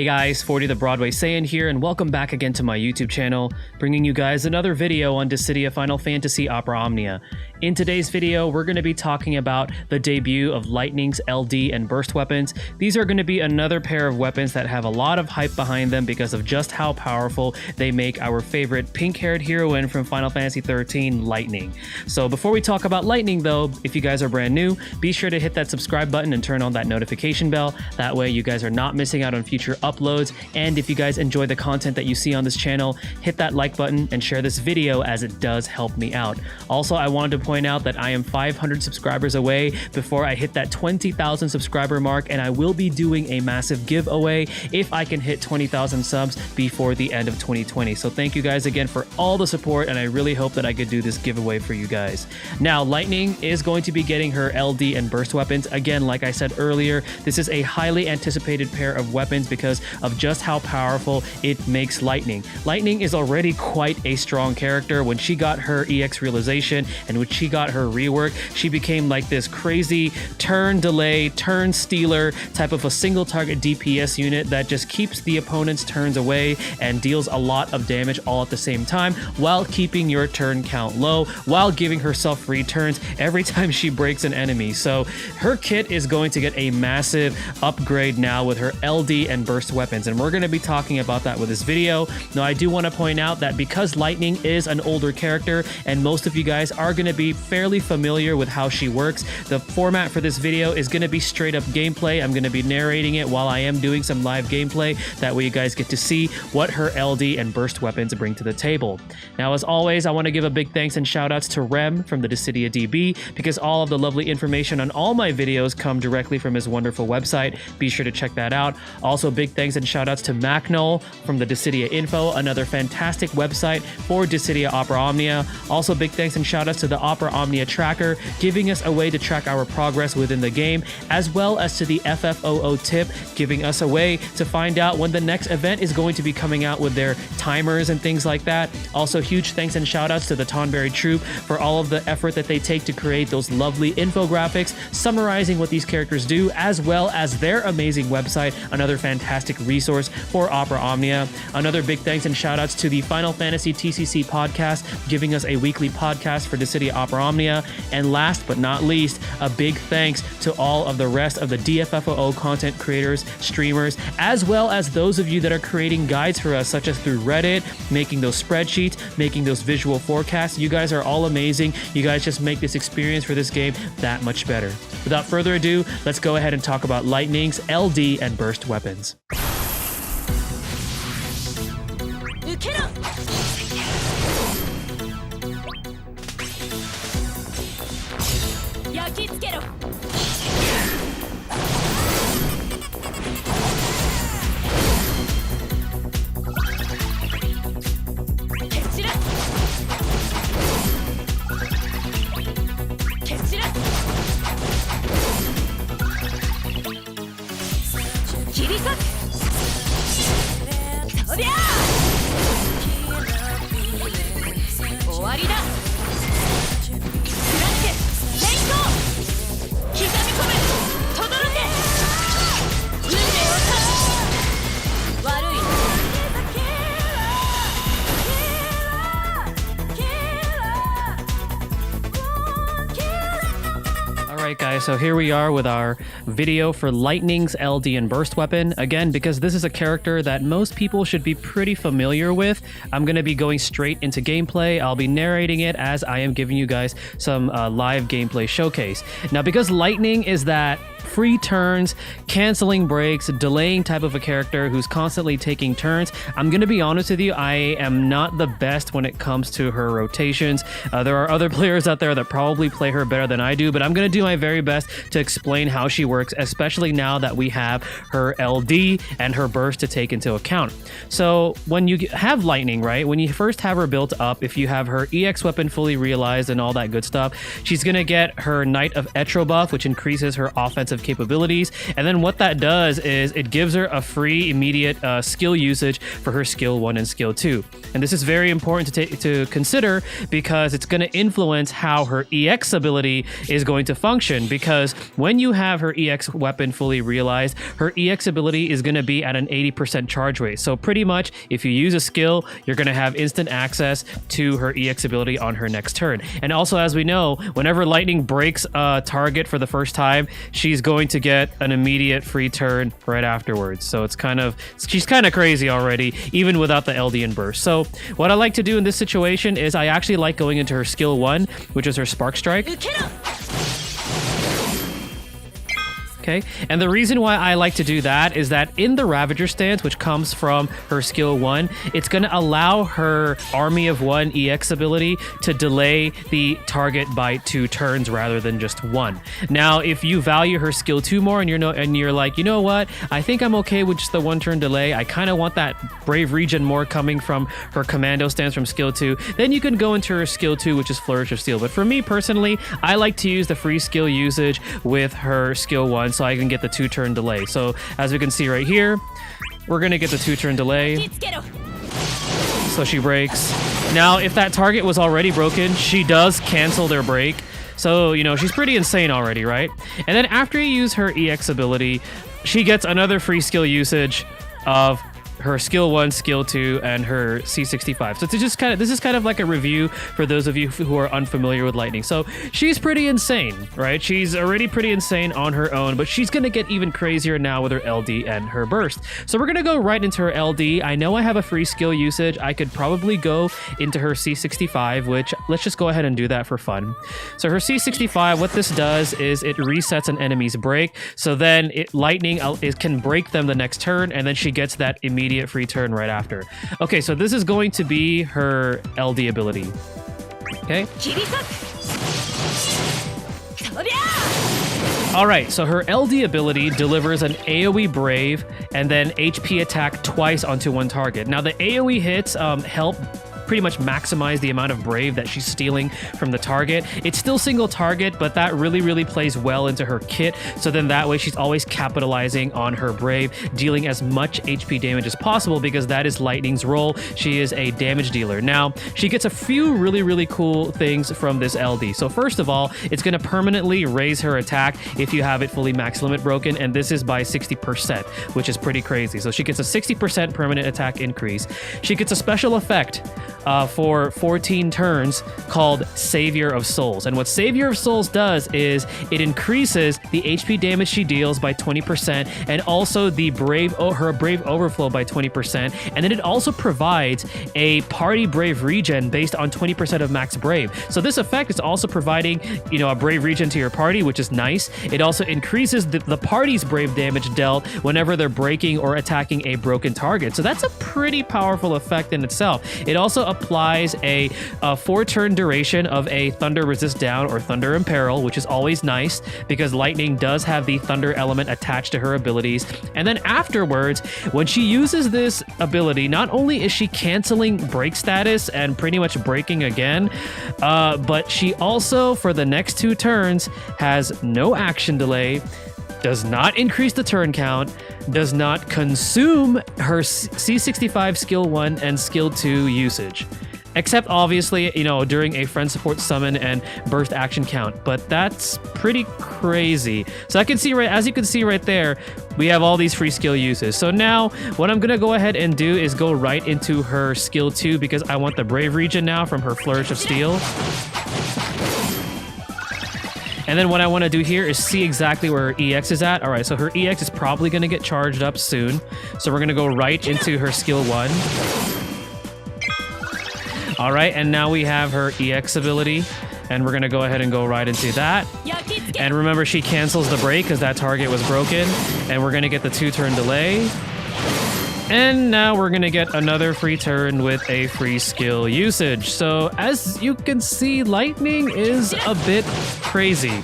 Hey guys, 40 the Broadway Saiyan here, and welcome back again to my YouTube channel, bringing you guys another video on Dissidia Final Fantasy Opera Omnia. In today's video, we're going to be talking about the debut of Lightning's LD and Burst weapons. These are going to be another pair of weapons that have a lot of hype behind them because of just how powerful they make our favorite pink-haired heroine from Final Fantasy XIII, Lightning. So before we talk about Lightning though, if you guys are brand new, be sure to hit that subscribe button and turn on that notification bell. That way you guys are not missing out on future uploads, and if you guys enjoy the content that you see on this channel, hit that like button and share this video as it does help me out. Also, I wanted to point out that I am 500 subscribers away before I hit that 20,000 subscriber mark, and I will be doing a massive giveaway if I can hit 20,000 subs before the end of 2020. So thank you guys again for all the support, and I really hope that I could do this giveaway for you guys. Now, Lightning is going to be getting her LD and Burst weapons. Again, like I said earlier, this is a highly anticipated pair of weapons because of just how powerful it makes Lightning. Lightning is already quite a strong character. When she got her EX realization and when she got her rework, she became like this crazy turn delay, turn stealer type of a single target DPS unit that just keeps the opponent's turns away and deals a lot of damage all at the same time while keeping your turn count low, while giving herself free turns every time she breaks an enemy. So her kit is going to get a massive upgrade now with her LD and Burst weapons, and we're going to be talking about that with this video. Now, I do want to point out that because Lightning is an older character and most of you guys are going to be fairly familiar with how she works, the format for this video is going to be straight up gameplay. I'm going to be narrating it while I am doing some live gameplay. That way you guys get to see what her LD and Burst weapons bring to the table. Now, as always, I want to give a big thanks and shout outs to Rem from the Dissidia DB, because all of the lovely information on all my videos come directly from his wonderful website. Be sure to check that out. Also, big thanks and shout outs to Macnol from the Dissidia Info, another fantastic website for Dissidia Opera Omnia. Also, big thanks and shout outs to the Opera Omnia tracker, giving us a way to track our progress within the game, as well as to the FFOO tip, giving us a way to find out when the next event is going to be coming out with their timers and things like that. Also, huge thanks and shout outs to the Tonberry Troop for all of the effort that they take to create those lovely infographics summarizing what these characters do, as well as their amazing website, another fantastic resource for Opera Omnia. Another big thanks and shout outs to the Final Fantasy TCC podcast, giving us a weekly podcast for Dissidia Opera Omnia. And last but not least, a big thanks to all of the rest of the DFFOO content creators, streamers, as well as those of you that are creating guides for us, such as through Reddit, making those spreadsheets, making those visual forecasts. You guys are all amazing. You guys just make this experience for this game that much better. Without further ado, let's go ahead and talk about Lightning's LD and Burst weapons. Alright guys, so here we are with our video for Lightning's LD and Burst weapon. Again, because this is a character that most people should be pretty familiar with, I'm going to be going straight into gameplay. I'll be narrating it as I am giving you guys some live gameplay showcase. Now, because Lightning is that free turns, canceling breaks, delaying type of a character who's constantly taking turns, I'm going to be honest with you, I am not the best when it comes to her rotations. There are other players out there that probably play her better than I do, but I'm going to do my very best to explain how she works, especially now that we have her LD and her Burst to take into account. So when you have Lightning, right, when you first have her built up, if you have her EX weapon fully realized and all that good stuff, she's going to get her Knight of Etro buff, which increases her offensive capabilities. And then what that does is it gives her a free immediate skill usage for her skill 1 and skill 2. And this is very important to consider because it's going to influence how her EX ability is going to function situation because when you have her EX weapon fully realized, her EX ability is going to be at an 80% charge rate. So pretty much if you use a skill, you're going to have instant access to her EX ability on her next turn. And also, as we know, whenever Lightning breaks a target for the first time, she's going to get an immediate free turn right afterwards. So she's kind of crazy already, even without the LD and burst. So what I like to do in this situation is I actually like going into her skill 1, which is her Spark Strike. Okay, and the reason why I like to do that is that in the Ravager stance, which comes from her skill 1, it's going to allow her Army of 1 EX ability to delay the target by 2 turns rather than just 1. Now, if you value her skill 2 more and you're like, you know what, I think I'm okay with just the 1 turn delay, I kind of want that Brave Regen more coming from her Commando stance from skill 2, then you can go into her skill 2, which is Flourish of Steel. But for me personally, I like to use the free skill usage with her skill 1 so I can get the 2 turn delay. So as we can see right here, we're gonna get the 2 turn delay. So she breaks. Now, if that target was already broken, she does cancel their break. So, you know, she's pretty insane already, right? And then after you use her EX ability, she gets another free skill usage of her skill 1, skill 2, and her C65. So this is kind of like a review for those of you who are unfamiliar with Lightning. So she's pretty insane, right? She's already pretty insane on her own, but she's gonna get even crazier now with her LD and her burst. So we're gonna go right into her LD. I know I have a free skill usage. I could probably go into her C65, which let's just go ahead and do that for fun. So her C65, what this does is it resets an enemy's break. So then Lightning can break them the next turn, and then she gets that immediate free turn right after. Okay, so this is going to be her LD ability. Okay. Alright, so her LD ability delivers an AoE Brave and then HP attack twice onto one target. Now the AoE hits help pretty much maximize the amount of Brave that she's stealing from the target. It's still single target, but that really plays well into her kit. So then that way she's always capitalizing on her Brave, dealing as much HP damage as possible because that is Lightning's role. She is a damage dealer. Now, she gets a few really cool things from this LD. So first of all, it's going to permanently raise her attack if you have it fully max limit broken, and this is by 60%, which is pretty crazy. So she gets a 60% permanent attack increase. She gets a special effect for 14 turns called Savior of Souls. And what Savior of Souls does is it increases the HP damage she deals by 20% and also the her Brave Overflow by 20%. And then it also provides a party Brave regen based on 20% of max Brave. So this effect is also providing, you know, a Brave regen to your party, which is nice. It also increases the party's Brave damage dealt whenever they're breaking or attacking a broken target. So that's a pretty powerful effect in itself. It also applies a 4-turn duration of a Thunder Resist Down or Thunder Imperil, which is always nice because Lightning does have the Thunder element attached to her abilities. And then afterwards, when she uses this ability, not only is she canceling break status and pretty much breaking again, but she also, for the next 2 turns, has no action delay, does not increase the turn count, does not consume her C65 skill 1 and skill 2 usage. Except obviously, you know, during a friend support summon and burst action count, but that's pretty crazy. So I can see as you can see right there, we have all these free skill uses. So now what I'm gonna go ahead and do is go right into her skill 2 because I want the Brave regen now from her Flourish of Steel. And then what I want to do here is see exactly where her EX is at. All right, so her EX is probably going to get charged up soon. So we're going to go right into her skill 1. All right, and now we have her EX ability. And we're going to go ahead and go right into that. And remember, she cancels the break because that target was broken. And we're going to get the 2-turn delay. And now we're going to get another free turn with a free skill usage. So as you can see, Lightning is a bit crazy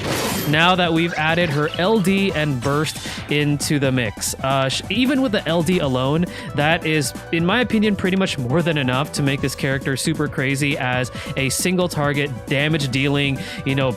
now that we've added her LD and burst into the mix. Even with the LD alone, that is, in my opinion, pretty much more than enough to make this character super crazy as a single target damage dealing, you know,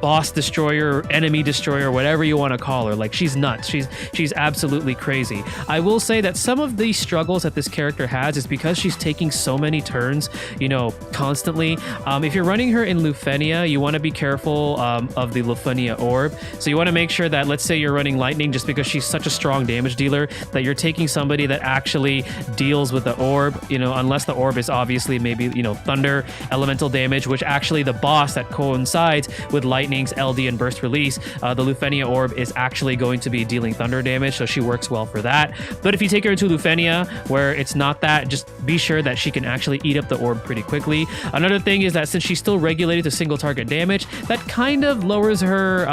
boss destroyer, enemy destroyer, whatever you want to call her. Like, she's nuts. She's absolutely crazy. I will say that some of the struggles that this character has is because she's taking so many turns, you know, constantly. If you're running her in Lufenia, you want to be careful of the Lufenia orb. So you want to make sure that, let's say you're running lightning, just because she's such a strong damage dealer, that you're taking somebody that actually deals with the orb, you know, unless the orb is obviously maybe, you know, thunder, elemental damage, which actually the boss that coincides with lightning's LD and burst release, the Lufenia orb is actually going to be dealing thunder damage, so she works well for that. But if you take her into Lufenia, where it's not that, just be sure that she can actually eat up the orb pretty quickly. Another thing is that since she's still regulated to single target damage, that kind of lowers her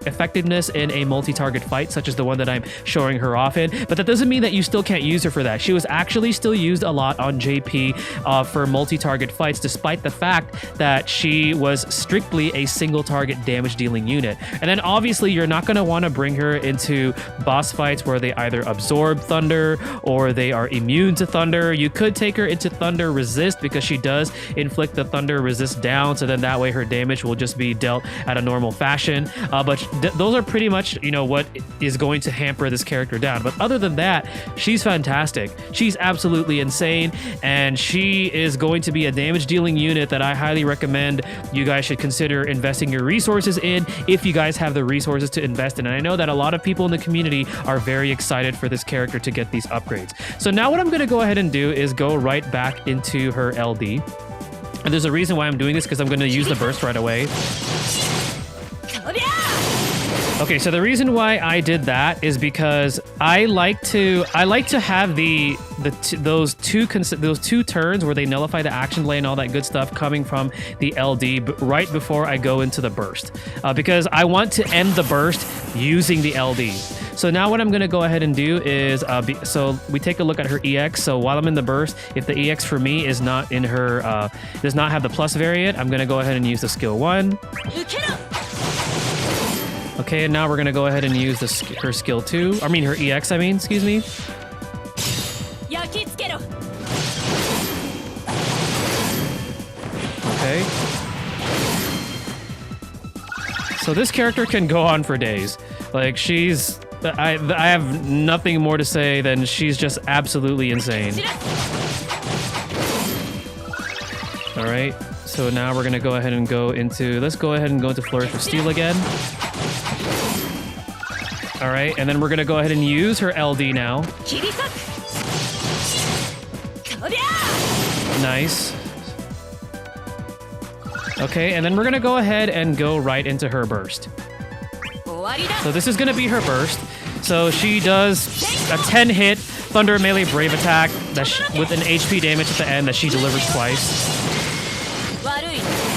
effectiveness in a multi-target fight, such as the one that I'm showing her off in. But that doesn't mean that you still can't use her for that. She was actually still used a lot on JP for multi-target fights, despite the fact that she was strictly a single target damage dealing unit. And then obviously you're not going to want to bring her into boss fights where they either absorb thunder or they are immune to thunder. You could take her into thunder resist, because she does inflict the thunder resist down, so then that way her damage will just be dealt at a normal fashion. But those are pretty much, you know, what is going to hamper this character down. But other than that, she's fantastic. She's absolutely insane, and she is going to be a damage dealing unit that I highly recommend you guys should consider investing your resources in, if you guys have the resources to invest in. And I know that a lot of people in the community are very excited for this character to get these upgrades. So now what I'm going to go ahead and do is go right back into her LD. And there's a reason why I'm doing this, because I'm going to use the burst right away. Okay, so the reason why I did that is because I like to have those two turns where they nullify the action delay and all that good stuff coming from the LD right before I go into the burst, because I want to end the burst using the LD. So now what I'm going to go ahead and do is, so we take a look at her EX. So while I'm in the burst, if the EX for me is not in her, does not have the plus variant, I'm going to go ahead and use the skill 1. Okay, and now we're going to go ahead and use her skill 2. I mean, her EX, excuse me. Okay. So this character can go on for days. Like, I have nothing more to say than she's just absolutely insane. All right, so now we're gonna go ahead and let's go ahead and go into Flourish of Steel again. All right, and then we're gonna go ahead and use her LD now. Nice. Okay, and then we're gonna go ahead and go right into her burst. So this is gonna be her burst. So she does a 10-hit Thunder Melee Brave attack with an HP damage at the end that she delivers twice.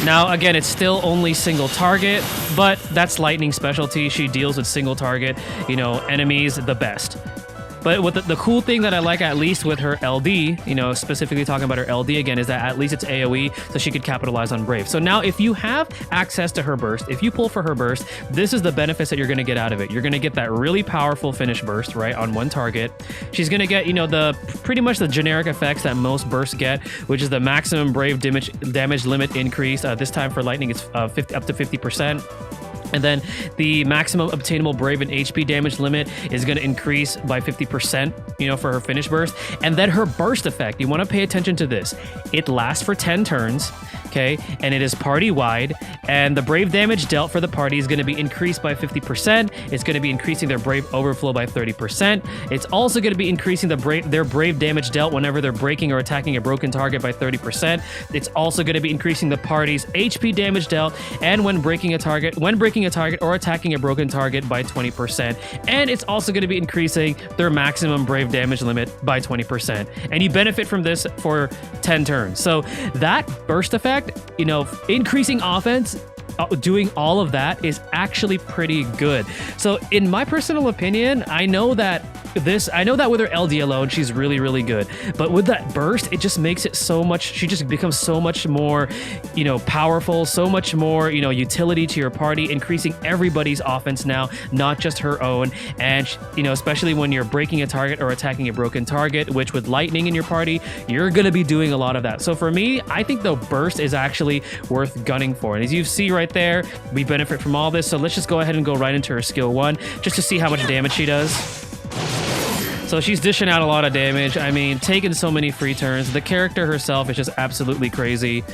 Now, again, it's still only single target, but that's Lightning specialty. She deals with single target, you know, enemies the best. But with the cool thing that I like, at least with her LD, you know, specifically talking about her LD again, is that at least it's AoE, so she could capitalize on Brave. So now if you have access to her burst, if you pull for her burst, this is the benefits that you're going to get out of it. You're going to get that really powerful finish burst, right, on one target. She's going to get, you know, pretty much the generic effects that most bursts get, which is the maximum Brave damage limit increase. This time for Lightning, it's up to 50%. And then the maximum obtainable Brave and HP damage limit is going to increase by 50%, you know, for her finish burst. And then her burst effect, you want to pay attention to this. It lasts for 10 turns, okay? And it is party-wide. And the Brave damage dealt for the party is going to be increased by 50%. It's going to be increasing their Brave overflow by 30%. It's also going to be increasing their Brave damage dealt whenever they're breaking or attacking a broken target by 30%. It's also going to be increasing the party's HP damage dealt, and when breaking a target or attacking a broken target by 20%. And it's also going to be increasing their maximum Brave damage limit by 20%. And you benefit from this for 10 turns. So that burst effect, you know, increasing offense, doing all of that is actually pretty good. So in my personal opinion, I know that this, I know that with her LD alone, she's really, really good. But with that burst, it just makes it so much, she just becomes so much more, you know, powerful, so much more, you know, utility to your party, increasing everybody's offense now, not just her own. And, you know, especially when you're breaking a target or attacking a broken target, which with lightning in your party, you're going to be doing a lot of that. So for me, I think the burst is actually worth gunning for. And as you see right there, we benefit from all this. So let's just go ahead and go right into her skill 1 just to see how much damage she does. So she's dishing out a lot of damage. I mean, taking so many free turns. The character herself is just absolutely crazy.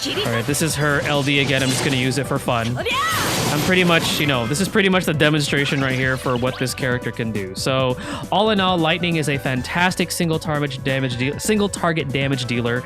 All right, this is her LD again. I'm just going to use it for fun. I'm pretty much, you know, this is pretty much the demonstration right here for what this character can do. So all in all, Lightning is a fantastic single target damage dealer.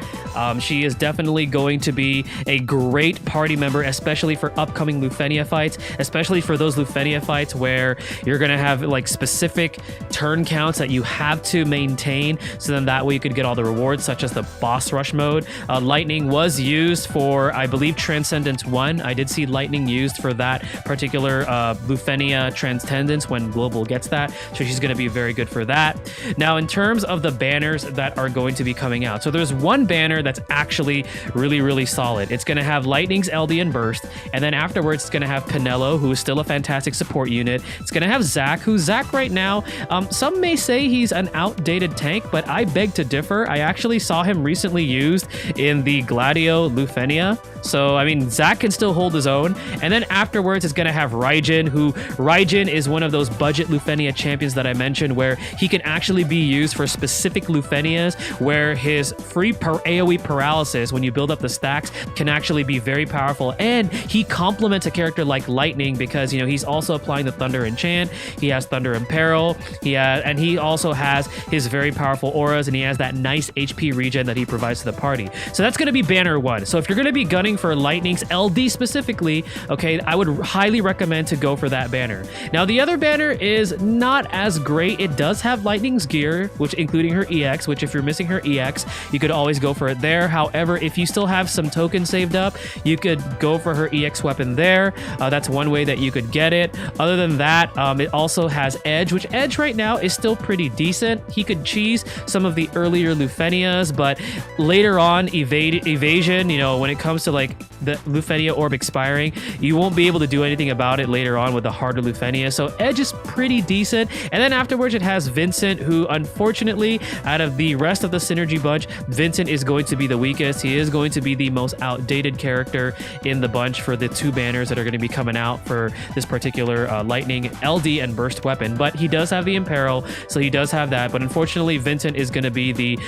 She is definitely going to be a great party member, especially for upcoming Lufenia fights, especially for those Lufenia fights where you're going to have like specific turn counts that you have to maintain. So then that way you could get all the rewards, such as the boss rush mode. Lightning was used for, I believe, Transcendence 1. I did see Lightning used for that particular Lufenia Transcendence when Global gets that. So she's going to be very good for that. Now, in terms of the banners that are going to be coming out. So there's one banner that's actually really, really solid. It's going to have Lightning's LD and Burst. And then afterwards, it's going to have Pinello, who is still a fantastic support unit. It's going to have Zack, who Zack right now, some may say he's an outdated tank, but I beg to differ. I actually saw him recently used in the Gladio Lufenia. So, I mean, Zack can still hold his own. And then afterwards, it's going to have Raijin, who Raijin is one of those budget Lufenia champions that I mentioned, where he can actually be used for specific Lufenias, where his free AoE paralysis, when you build up the stacks, can actually be very powerful. And he complements a character like Lightning because, you know, he's also applying the Thunder Enchant. He has Thunder Imperil. And he also has his very powerful auras, and he has that nice HP regen that he provides to the party. So that's going to be banner 1. So if you're going to be gunning for Lightning's LD specifically, okay, I would highly recommend to go for that banner. Now, the other banner is not as great. It does have Lightning's gear, which including her EX, which if you're missing her EX, you could always go for it there. However, if you still have some tokens saved up, you could go for her EX weapon there. That's one way that you could get it. Other than that, it also has Edge, which Edge right now is still pretty decent. He could cheese some of the earlier Lufenias, but later on, evasion, you know, when it comes to like the Lufenia orb expiring, you won't be able to do anything about it later on with the harder Lufenia. So Edge is pretty decent. And then afterwards, it has Vincent, who unfortunately, out of the rest of the Synergy bunch, Vincent is going to be the weakest. He is going to be the most outdated character in the bunch for the 2 banners that are going to be coming out for this particular Lightning LD and Burst weapon. But he does have the Imperil, so he does have that. But unfortunately, Vincent is going to be the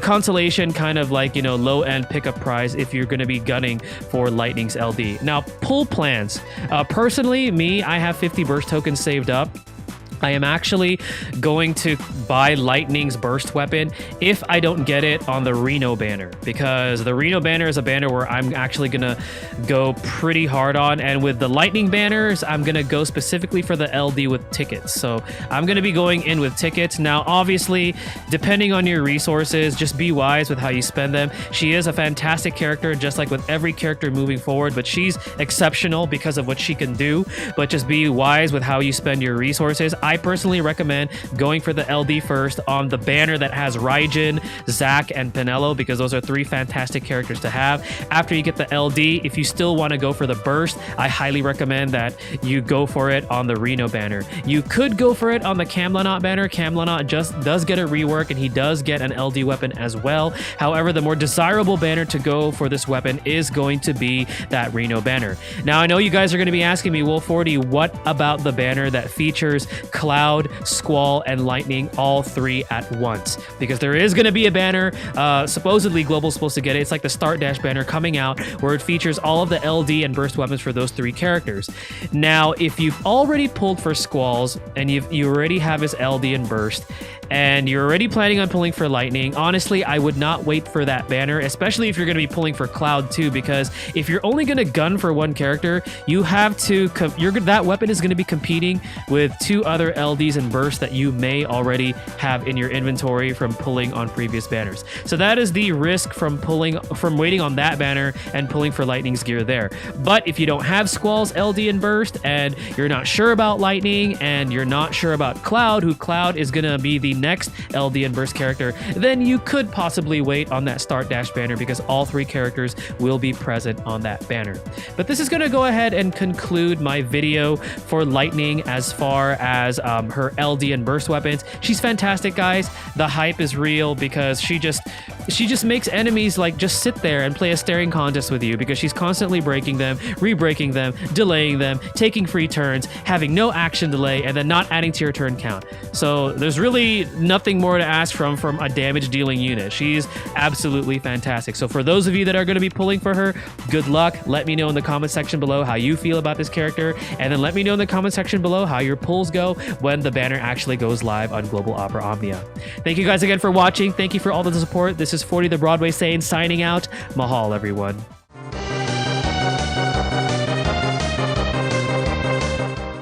consolation kind of like, you know, low-end pickup prize if you're going to be gunning for Lightning's LD. Now, pull plans. Personally, I have 50 burst tokens saved up. I am actually going to buy Lightning's burst weapon if I don't get it on the Reno banner, because the Reno banner is a banner where I'm actually gonna go pretty hard on, and with the Lightning banners, I'm gonna go specifically for the LD with tickets. So I'm gonna be going in with tickets. Now, obviously, depending on your resources, just be wise with how you spend them. She is a fantastic character, just like with every character moving forward, but she's exceptional because of what she can do. But just be wise with how you spend your resources. I personally recommend going for the LD first on the banner that has Raijin, Zack, and Pinello, because those are 3 fantastic characters to have. After you get the LD, if you still want to go for the burst, I highly recommend that you go for it on the Reno banner. You could go for it on the Camlanot banner. Camlanot just does get a rework, and he does get an LD weapon as well. However, the more desirable banner to go for this weapon is going to be that Reno banner. Now, I know you guys are going to be asking me, Wolf40, what about the banner that features Cloud, Squall, and Lightning, all 3 at once? Because there is going to be a banner, supposedly Global's supposed to get it. It's like the Start Dash banner coming out, where it features all of the LD and burst weapons for those 3 characters. Now, if you've already pulled for Squalls, and you already have his LD and burst, and you're already planning on pulling for Lightning, honestly, I would not wait for that banner, especially if you're going to be pulling for Cloud too, because if you're only going to gun for one character, you have to, that weapon is going to be competing with 2 other other LDs and bursts that you may already have in your inventory from pulling on previous banners. So that is the risk from waiting on that banner and pulling for Lightning's gear there. But if you don't have Squall's LD and burst, and you're not sure about Lightning, and you're not sure about Cloud, who Cloud is gonna be the next LD and burst character, then you could possibly wait on that start dash banner, because all 3 characters will be present on that banner. But this is gonna go ahead and conclude my video for Lightning as far as her LD and burst weapons. She's fantastic, guys. The hype is real because she just makes enemies like just sit there and play a staring contest with you, because she's constantly breaking them, re-breaking them, delaying them, taking free turns, having no action delay, and then not adding to your turn count. So there's really nothing more to ask from a damage dealing unit. She's absolutely fantastic. So for those of you that are going to be pulling for her, good luck. Let me know in the comment section below how you feel about this character, and then let me know in the comment section below how your pulls go when the banner actually goes live on Global Opera Omnia. Thank you guys again for watching. Thank you for all the support. This is 40 the Broadway Saiyan signing out. Mahal, everyone.